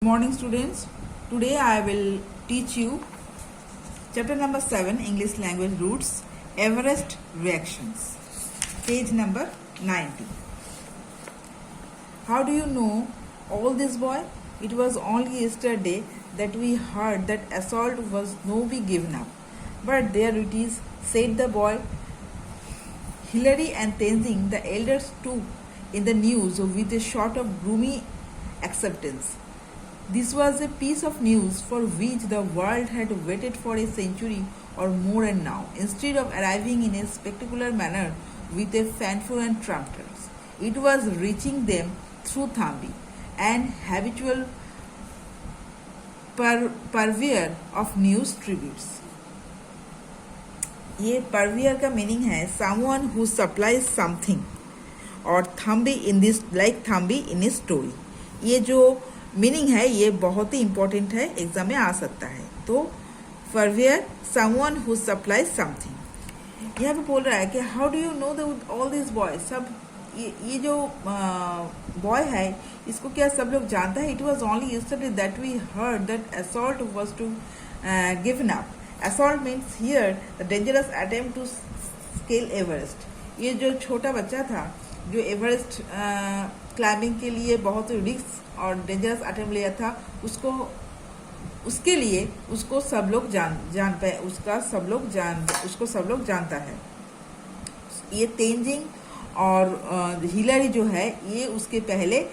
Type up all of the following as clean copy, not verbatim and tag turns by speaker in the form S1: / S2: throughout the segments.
S1: Morning students, today I will teach you chapter number 7 English language roots Everest reactions, page number 90. How do you know all this, boy? It was only yesterday that we heard that assault was no be given up. But there it is, said the boy. Hilary and Tenzing, the elders, too, in the news with a sort of gloomy acceptance. This was a piece of news for which the world had waited for a century or more, and now, instead of arriving in a spectacular manner with a fanfare and trumpets, it was reaching them through Thambi, an habitual purveyor of news tributes. ये परवियर का meaning है someone who supplies something और Thambi in this like Thambi in story. ये जो meaning है ये बहुत ही important है, एग्जाम में आ सकता है. तो परवियर समवन हु सप्लाइज समथिंग. यहाँ पे बोल रहा है कि how do you know that all this boy, सब ये जो बॉय है इसको क्या सब लोग जानता है. It was only yesterday that we heard that assault was to given up. Assault means here the dangerous attempt to scale Everest. ये जो छोटा बच्चा था जो एवरेस्ट क्लाइंबिंग के लिए बहुत रिस्क और डेंजरस अटेम्प्ट लिया था, उसके लिए उसको सब लोग जान पाए, उसको सब लोग जानता है. ये तेंजिंग और हिलरी जो है ये उसके पहले,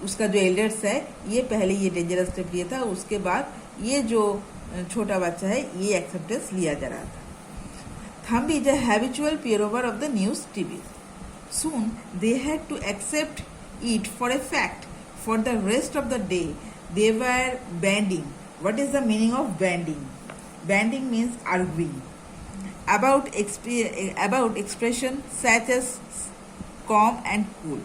S1: उसका जो एल्डर्स है ये पहले ये डेंजरस स्टेप लिया था, उसके बाद ये जो छोटा बच्चा है ये एक्सेप्टेंस लिया जा रहा था. Thambi is a habitual peer over of the news TV. Soon they had to accept it for a fact. For the rest of the day they were banding. What is the meaning of banding? Banding means arguing about expression such as calm and cool.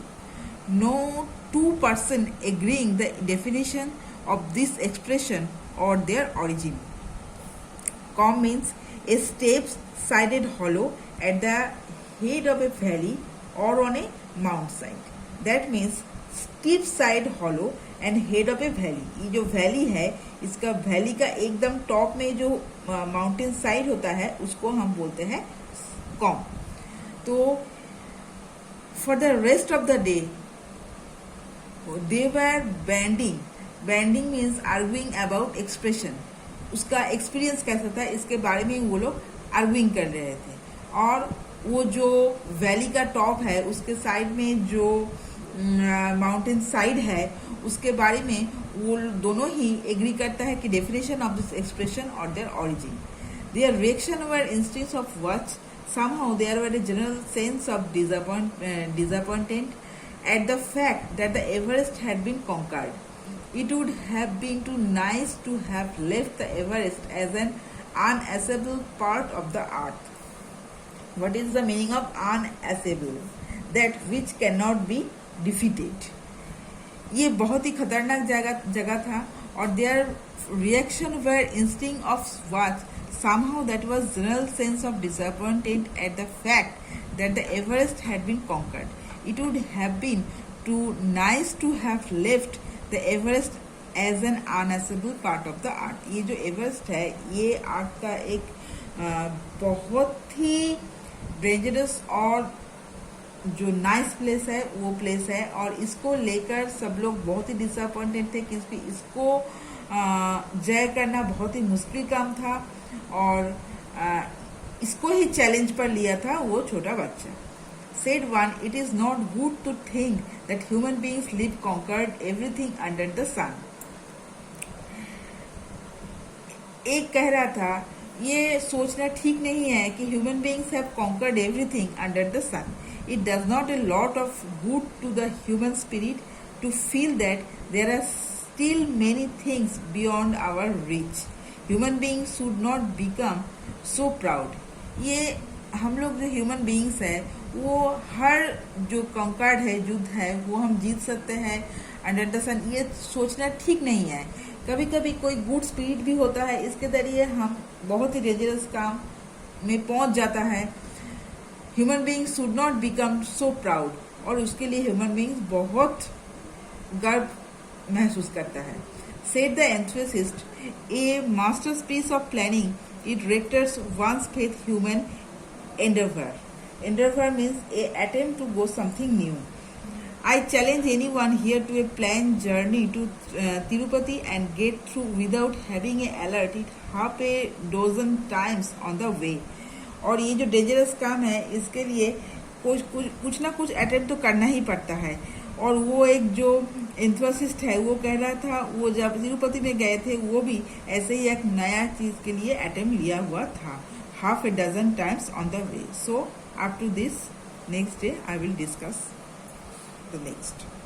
S1: No two person agreeing the definition of this expression or their origin. Calm means a steep-sided hollow at the head of a valley or on a mountainside. That means steep side hollow and head of a valley. ये जो valley है इसका valley का एकदम top में जो mountain side होता है उसको हम बोलते हैं कॉम. तो for the rest of the day they were bandying. Bandying means arguing about expression. उसका एक्सपीरियंस कैसा था इसके बारे में वो लोग आर्ग्यूइंग कर रहे थे. और वो जो वैली का टॉप है उसके साइड में जो माउंटेन साइड है उसके बारे में वो दोनों ही एग्री करता है कि डेफिनेशन ऑफ दिस एक्सप्रेशन और their origin. Their reaction were instance of watch. somehow there were a general sense of disappointment at the fact that the Everest had been conquered. It would have been too nice to have left the Everest as an unassable part of the earth. What is the meaning of unassable? That which cannot be defeated. ये बहुत ही खतरनाक जगह था और their reaction were instinct of what somehow that was general sense of disappointment at the fact that the Everest had been conquered. It would have been too nice to have left the Everest as an unassable part of the earth. ये जो Everest है ये अर्थ का एक बहुत ही dangerous और जो nice place है वो प्लेस है. और इसको लेकर सब लोग बहुत ही डिसअपॉइंटेड थे क्योंकि इसको जय करना बहुत ही मुश्किल काम था और इसको ही चैलेंज पर लिया था वो छोटा बच्चा. Said one, it is not good to think that human beings live conquered everything under the sun. एक कह रहा था ये सोचना ठीक नहीं है कि human beings have conquered everything under the sun. It does not a lot of good to the human spirit to feel that there are still many things beyond our reach. Human beings should not become so proud. ये हम लोग जो human beings है वो हर जो conquered है युद्ध है वो हम जीत सकते हैं अंडर द सन. ये सोचना ठीक नहीं है. कभी कभी कोई गुड स्पिरिट भी होता है, इसके जरिए हम बहुत ही डेंजरस काम में पहुंच जाता है. Human beings should not become so proud और उसके लिए ह्यूमन बींग्स बहुत गर्व महसूस करता है. Said the enthusiast, a masterpiece of planning, it rectors one's faith human endeavor. Endeavor means a attempt to go something new. I challenge anyone here to a planned journey to Tirupati and get through without having a alert it half a dozen times on the way. और ये जो dangerous काम है इसके लिए कुछ ना कुछ अटेम्प्ट तो करना ही पड़ता है. और वो एक जो एंथुसिस्ट है वो कह रहा था वो जब तिरुपति में गए थे वो भी ऐसे ही एक नया चीज़ के लिए अटेम्प्ट लिया हुआ था half a dozen times on the way. So up to this next day I will discuss the next.